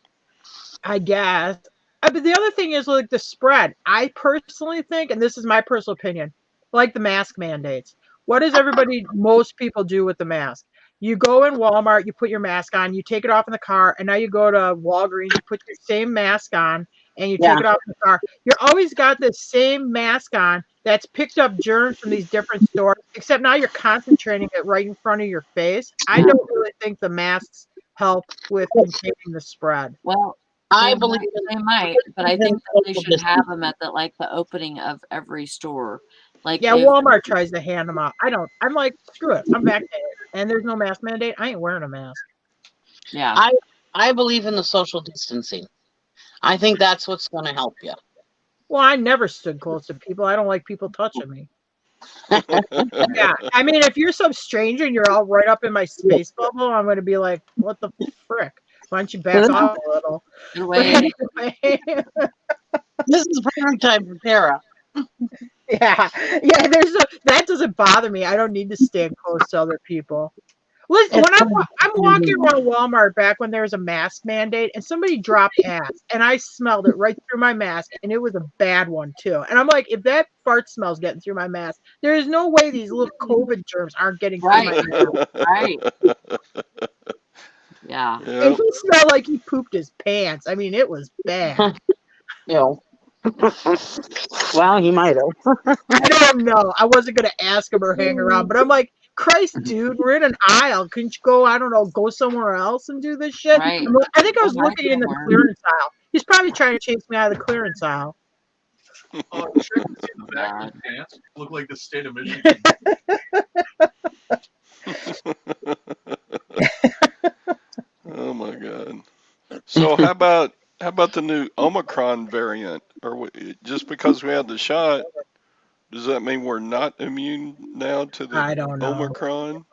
I guess. But the other thing is like the spread. I personally think, and this is my personal opinion, like the mask mandates. What does most people do with the mask? You go in Walmart, you put your mask on, you take it off in the car, and now you go to Walgreens, you put your same mask on, and you Yeah. take it off in the car. You're always got the same mask on that's picked up germs from these different stores, except now you're concentrating it right in front of your face. I Yeah. don't really think the masks help with containing the spread. Well, I believe they might, but I think in that they social should have distancing. them at the opening of every store. Like Yeah, if Walmart tries to hand them out. I don't. I'm like, screw it. I'm vaccinated, and there's no mask mandate. I ain't wearing a mask. yeah, I I believe in the social distancing. I think that's what's going to help you. Well, I never stood close to people. I don't like people touching me. Yeah, I mean, if you're some stranger and you're all right up in my space bubble, I'm going to be like, what the frick? Why don't you back off a little? good But way. anyway, This is perfect time for Tara. yeah, yeah. That doesn't bother me. I don't need to stand close to other people. Listen, It's when I'm walking around Walmart back when there was a mask mandate, and somebody dropped ass, and I smelled it right through my mask, and it was a bad one too. And I'm like, if that fart smell's getting through my mask, there is no way these little COVID germs aren't getting through my Right, mask. right. Yeah. And Yep. he smelled like he pooped his pants. I mean, it was bad. you know. Well, he might have. I don't know. I wasn't gonna ask him or hang around, but I'm like, Christ, dude, we're in an aisle. Couldn't you go? I don't know, go somewhere else and do this shit. Right. I think I Go was hide looking in the somewhere. clearance aisle. He's probably trying to chase me out of the clearance aisle. Check to see the back of the pants. Look like the state of Michigan. Oh my God. So how about the new Omicron variant? Just because we had the shot, does that mean we're not immune now to the I don't know. Omicron?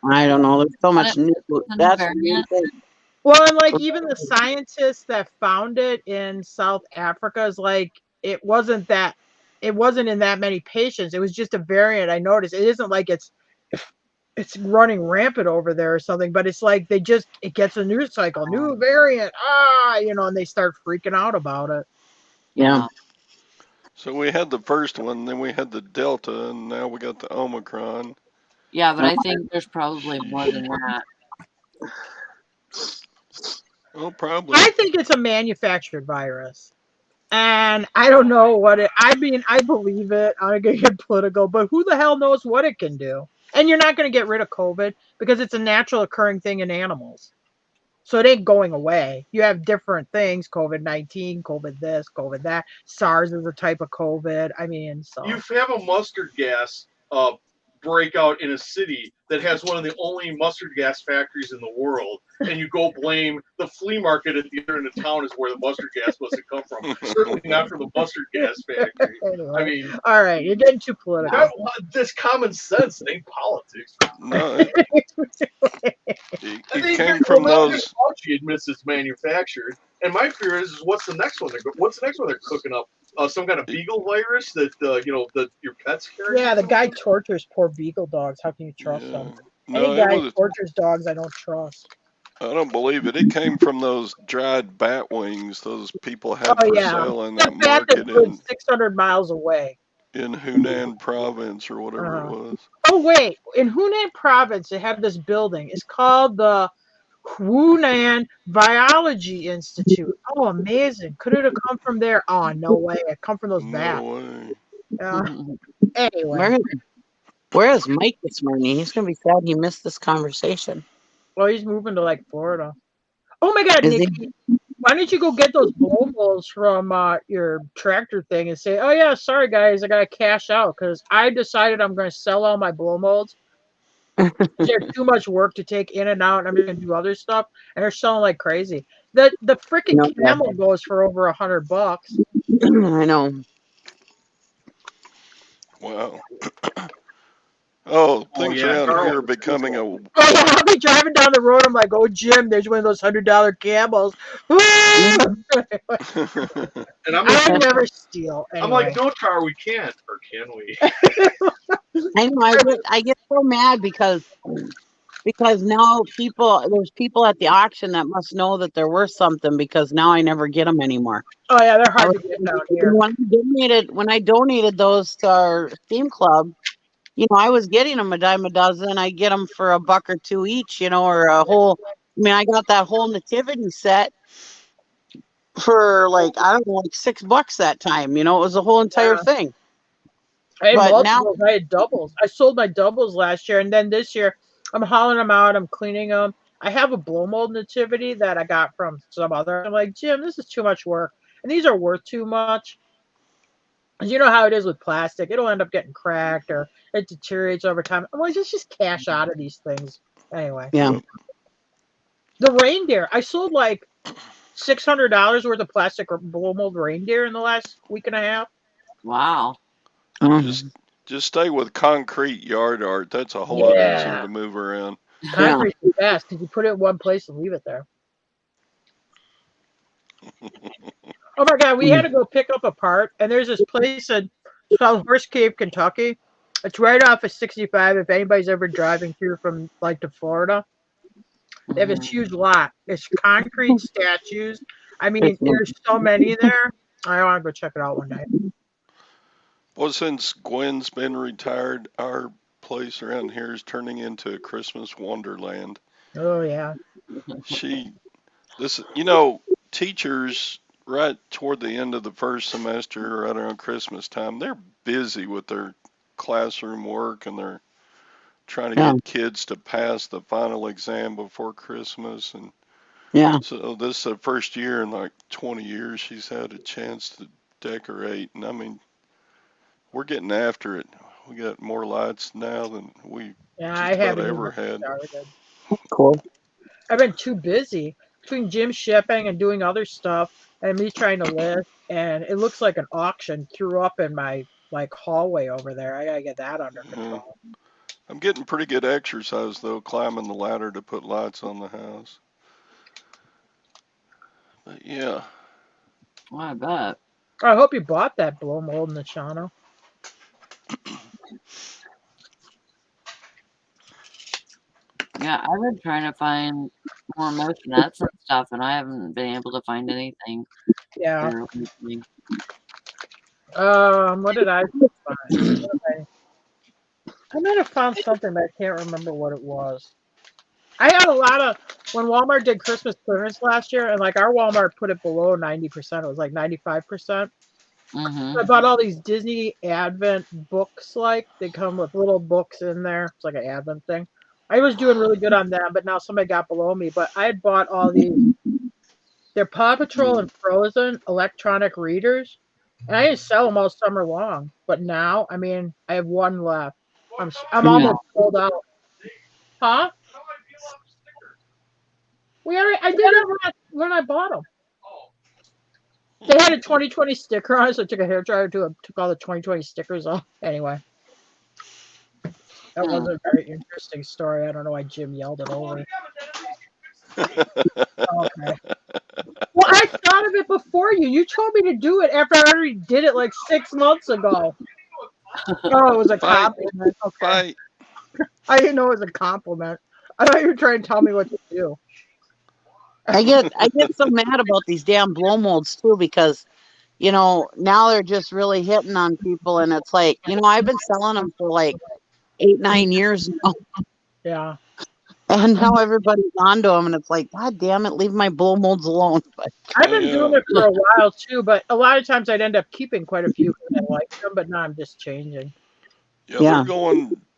I don't know. There's so much new. The new That's the new variant. thing. Well, and like even the scientists that found it in South Africa is like it wasn't in that many patients. It was just a variant. I noticed it isn't like it's running rampant over there or something, but it's like it gets a news cycle, new variant, and they start freaking out about it. Yeah. So we had the first one, then we had the Delta, and now we got the Omicron. Yeah, but I think there's probably more than that. Oh, probably. I think it's a manufactured virus. And I don't know I mean, I believe it. I'm going to get political, but who the hell knows what it can do? And you're not going to get rid of COVID because it's a natural occurring thing in animals. So it ain't going away. You have different things, COVID-19, COVID this, COVID that. SARS is a type of COVID. I mean, so. You have a mustard gas breakout in a city that has one of the only mustard gas factories in the world, and you go blame the flea market at the other end of town is where the mustard gas must have come from. Certainly not from the mustard gas factory. Anyway. I mean, all right, you're getting too political. This common sense, it ain't politics. No, it came from those. Fauci admits it's manufactured, and my fear is what's the next one? What's the next one they're cooking up? Some kind of beagle virus that that your pets carry. Yeah, the guy tortures poor beagle dogs. How can you trust them? No, Any guy tortures dogs, I don't trust. I don't believe it. It came from those dried bat wings those people had Oh for yeah, sale in that that bat that market lived 600 miles away. in Hunan province or whatever it was. Oh wait, in Hunan province they have this building. It's called the Hunan Biology Institute. Oh, amazing. Could it have come from there? Oh, no way. It come from those No bats. way. Anyway. Where is Mike this morning? He's gonna be sad he missed this conversation. Well, he's moving to like Florida. Oh my God, Is he? Nikki. Why don't you go get those blow molds from your tractor thing and say, oh yeah, sorry guys, I gotta cash out because I decided I'm gonna sell all my blow molds. They're too much work to take in and out, and I'm gonna do other stuff, and they're selling like crazy. The freaking No, camel goes for over $100. I know. Wow. Oh, things yeah, around Carl here are was becoming a. Oh yeah, I'll be driving down the road. I'm like, oh Jim, there's one of those $100 camels. And I'm I like, would never steal. I'm Anyway. like, no, Car, we can't, or can we? I know. I get so mad because now there's people at the auction that must know that they're worth something because now I never get them anymore. Oh yeah, they're hard to get down here. When I donated those to our theme club, I was getting them a dime a dozen. I get them for $1 or $2 each, or a whole. I mean, I got that whole nativity set for like I don't know, like $6 that time. It was the whole entire thing. I had But multiples. I had doubles. I sold my doubles last year, and then this year I'm hauling them out. I'm cleaning them. I have a blow mold nativity that I got from some other. I'm like, Jim, this is too much work, and these are worth too much. You know how it is with plastic; it'll end up getting cracked or it deteriorates over time. I'm like, let's just cash out of these things anyway. Yeah. The reindeer, I sold like $600 worth of plastic blow mold reindeer in the last week and a half. Wow. Just stay with concrete yard art. That's a whole lot easier to move around. Concrete is fast because you put it in one place and leave it there. Oh my God, we had to go pick up a part, and there's this place in called Horse Cave, Kentucky. It's right off of 65. If anybody's ever driving through from like to Florida, they have this huge lot. It's concrete statues. I mean, there's so many there. I want to go check it out one day. Well, since Gwen's been retired, our place around here is turning into a Christmas wonderland. Oh yeah. Teachers right toward the end of the first semester, right around Christmas time, they're busy with their classroom work and they're trying to get kids to pass the final exam before Christmas. And so this is the first year in like 20 years she's had a chance to decorate. And I mean, we're getting after it. We got more lights now than we just about ever had. Cool. I've been too busy between Jim shipping and doing other stuff and me trying to list, and it looks like an auction threw up in my like hallway over there. I gotta get that under control. I'm getting pretty good exercise though, climbing the ladder to put lights on the house. But yeah. Well, I bet. I hope you bought that blow mold in the channel. Yeah, I've been trying to find more motionettes and stuff, and I haven't been able to find anything. Yeah. Recently. What did I find? I might have found something, but I can't remember what it was. I had a lot of when Walmart did Christmas clearance last year, and like our Walmart put it below 90%. It was like 95%. I bought all these Disney Advent books. Like they come with little books in there. It's like an Advent thing. I was doing really good on them, but now somebody got below me. But I had bought all these. They're Paw Patrol and Frozen electronic readers, and I didn't sell them all summer long. But now, I mean, I have one left. I'm almost sold out. Huh? I did it when I bought them. They had a 2020 sticker on it, so I took a hairdryer took all the 2020 stickers off. Anyway. That was a very interesting story. I don't know why Jim yelled it over. Okay. Well, I thought of it before you. You told me to do it after I already did it like 6 months ago. Oh, it was a compliment. Okay. I didn't know it was a compliment. I thought you were trying to tell me what to do. I get so mad about these damn blow molds too because, now they're just really hitting on people, and it's like, I've been selling them for like 8, 9 years now. Yeah. And now everybody's onto them, and it's like, God damn it, leave my blow molds alone. But I've been doing it for a while too, but a lot of times I'd end up keeping quite a few because I like them, but now I'm just changing. Yeah,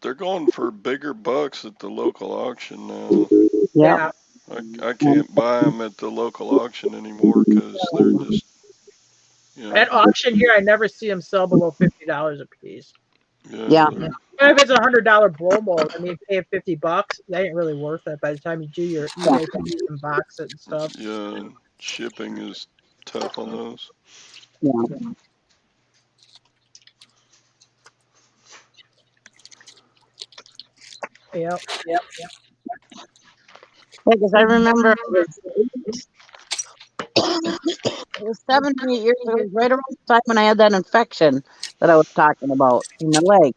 they're going for bigger bucks at the local auction now. Yeah. I can't buy them at the local auction anymore because they're just, At auction here, I never see them sell below $50 a piece. Yeah. they're- And if it's $100 blow mold, I mean, paying $50, that ain't really worth it by the time you do your eBay fees and box it and stuff. yeah, and shipping is tough on those. Yeah. Yep. Because I remember it was 7 or 8 years ago, it was right around the time when I had that infection that I was talking about in my leg.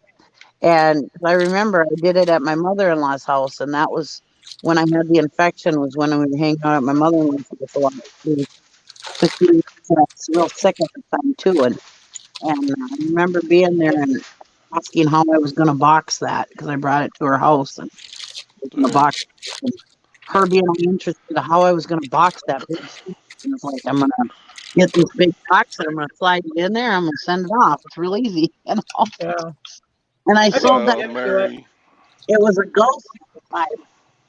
And I remember I did it at my mother-in-law's house, and that was when I had the infection, was when we were hanging out at my mother-in-law's house a lot. I was real sick at the time too, and I remember being there and asking how I was going to box that because I brought it to her house and was going to box it. And her being interested in how I was going to box that big suit. And it's like, I'm going to get this big box and I'm going to slide it in there. I'm going to send it off. It's real easy, you know. Yeah. And I sold that. Mary. It was a Gulf pipe,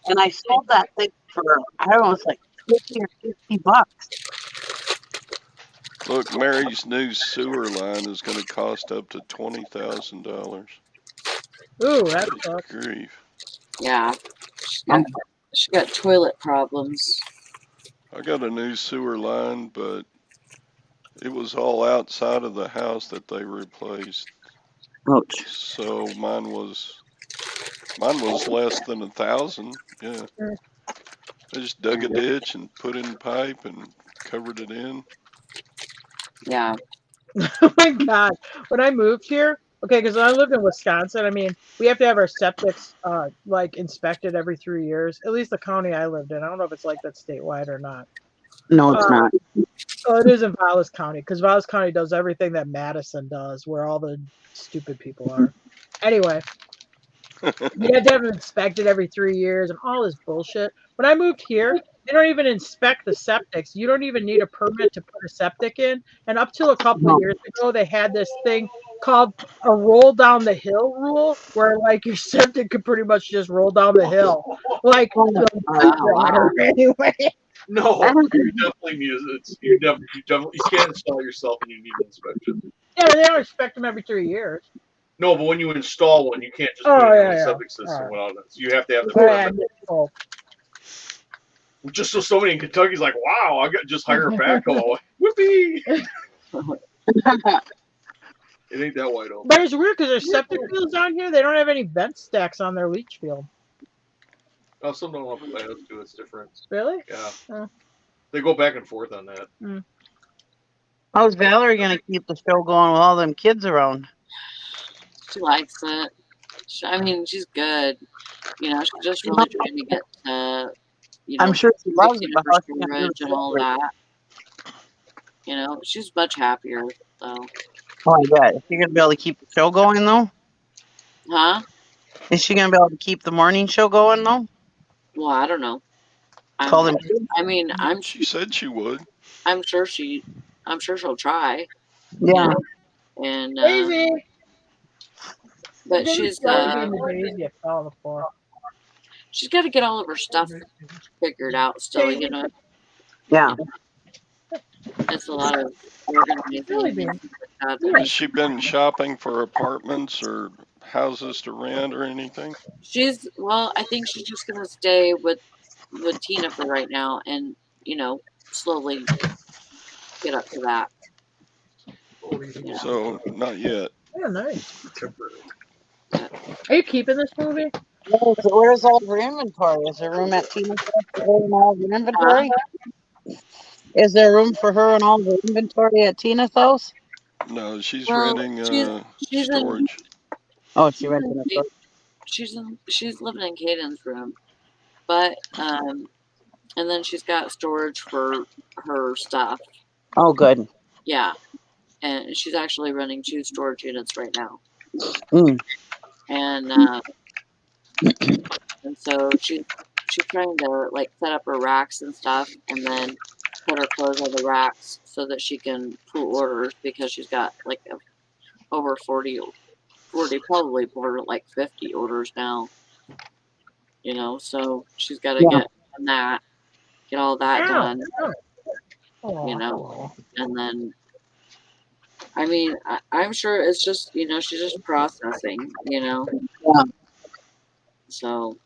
and I sold that thing for, I don't know, it's like $50 or $60. Look, Mary's new sewer line is going to cost up to $20,000. Ooh, that sucks. Grief. Yeah. She got toilet problems. I got a new sewer line, but it was all outside of the house that they replaced. Ouch. So mine was less than $1,000. Yeah. I just dug a ditch and put in pipe and covered it in. Yeah. Oh my God. When I moved here, okay, because I lived in Wisconsin, I mean, we have to have our septics like inspected every 3 years. At least the county I lived in. I don't know if it's like that statewide or not. No, it's not. Oh, it is in Vallis County because Vallis County does everything that Madison does, where all the stupid people are. Anyway, you had to have it inspected every 3 years and all this bullshit. When I moved here, they don't even inspect the septics. You don't even need a permit to put a septic in. And up till a couple of years ago, they had this thing called a roll down the hill rule, where like your septic could pretty much just roll down the hill, like the water anyway. No, you definitely need it. You can't install yourself and you need an inspection. Yeah, they don't inspect them every 3 years. No, but when you install one, you can't just put it in a septic system without it. So you have to have the permit. Just so somebody in Kentucky's like, wow, I got just hire a backhoe. Whoopee! It ain't that wide open. But it's weird because their septic fields down here, they don't have any vent stacks on their leach field. Oh, some don't have plans too. It's different. Really? Yeah. They go back and forth on that. How's Valerie going to keep the show going with all them kids around? She likes it. I mean, she's good. You know, she's just really trying to get you know, I'm sure she loves it, but storage and all that. You know, she's much happier, though. Oh, I bet. Is she going to be able to keep the show going, though? Huh? Is she going to be able to keep the morning show going, though? Well, I don't know. She said she would. I'm sure she'll try. Yeah. And Daisy. But she's she's got to get all of her stuff figured out still, you know. Yeah. It's a lot of organizing. Has she been shopping for apartments or houses to rent or anything? I think she's just gonna stay with Tina for right now, and you know, slowly get up to that. Yeah. So not yet. Oh, nice. Are you keeping this movie? Where's all her inventory? Is there room at Tina's house for her and all her inventory? Is there room for her and all the inventory at Tina's house? No, she's renting she's storage. She's renting a storage. She's living in Caden's room, but and then she's got storage for her stuff. Oh, good. Yeah, and she's actually running 2 storage units right now. and so she's trying to like set up her racks and stuff, and then put her clothes on the racks so that she can pull orders because she's got like over 40, probably more like 50 orders now. You know, so she's got to get on that, get all that done. You know, and then I mean, I'm sure it's just, you know, she's just processing, you know. Yeah. So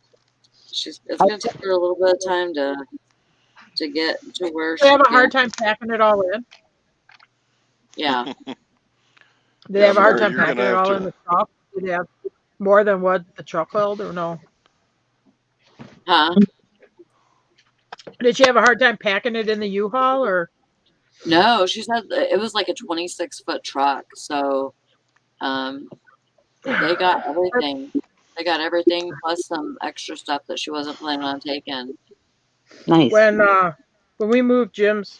it's gonna take her a little bit of time to get to where They she have a hard can. time packing it all in. Yeah. They have a hard Mary, time you're packing gonna it have all to. in the truck. Do they have more than what the truck held, or no? Huh? Did she have a hard time packing it in the U-Haul, or? No, she said it was like a 26-foot truck. So they got everything. They got everything plus some extra stuff that she wasn't planning on taking. Nice. When we moved Jim's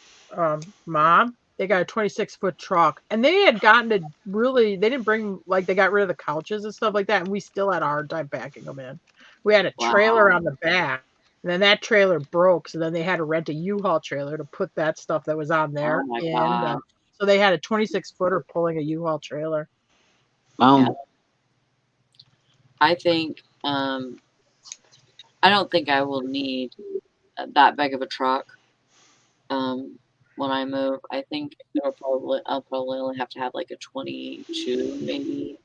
mom, they got a 26-foot truck, and they had gotten to really. They didn't bring, like, they got rid of the couches and stuff like that, and we still had a hard time packing them in. We had a trailer Wow. on the back, and then that trailer broke, so then they had to rent a U-Haul trailer to put that stuff that was on there Oh my in. God. So they had a 26-footer pulling a U-Haul trailer. Yeah. I think I don't think I will need that big of a truck when I move. I think I'll probably only have to have like a 22 maybe,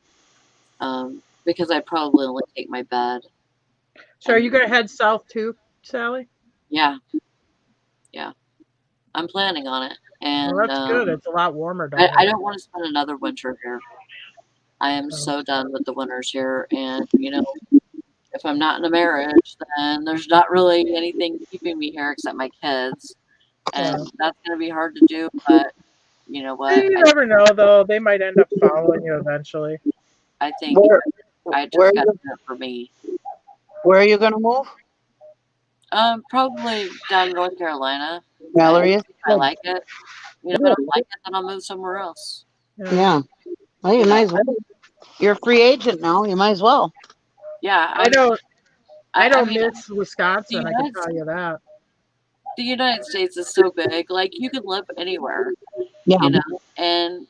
because I probably only take my bed. So are you going to head south too, Sally? Yeah, yeah, I'm planning on it, and Well, that's good. It's a lot warmer down I there. don't want to spend another winter here. I am so done with the winters here, and you know, if I'm not in a marriage, then there's not really anything keeping me here except my kids, and that's going to be hard to do. But you know what? You never know, though. They might end up following you eventually. I think I just got to do it for me. Where are you going to move? Probably down in North Carolina. Mallory? If I like it. You know, if I don't like it, then I'll move somewhere else. Yeah. Well, you might as well. You're a free agent now. You might as well. Yeah, I don't mean, miss Wisconsin. I can tell you that. The United States is so big. Like you can live anywhere. Yeah. You know, and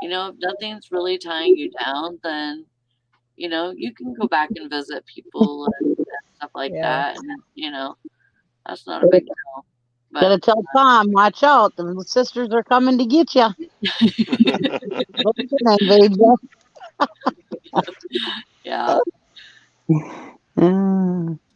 you know if nothing's really tying you down, then you know you can go back and visit people and stuff like that. And you know, that's not a big deal. But gotta tell Tom, watch out. The sisters are coming to get you. yeah.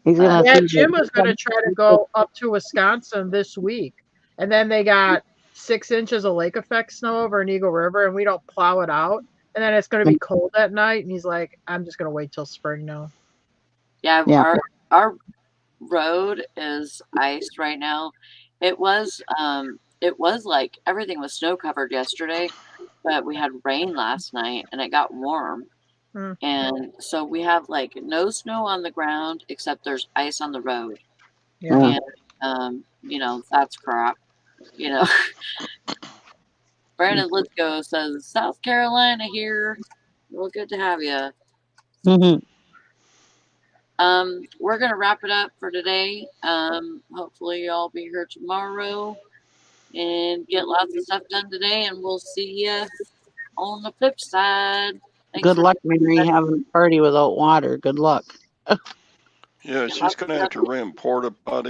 He's gonna Yeah, Jim was going to try to go up to Wisconsin this week, and then they got 6 inches of lake effect snow over in Eagle River, and we don't plow it out, and then it's going to be cold at night, and he's like, "I'm just going to wait till spring now." Yeah, our road is iced right now. It was like everything was snow covered yesterday, but we had rain last night and it got warm. And so we have like no snow on the ground except there's ice on the road. Yeah. And you know, that's crap. You know. Brandon Litko says South Carolina here. Well, good to have you. We're gonna wrap it up for today. Hopefully I'll be here tomorrow and get lots of stuff done today, and we'll see you on the flip side. Good luck, Mary, having a party without water. Good luck. Yeah, she's gonna have to rent porta potties.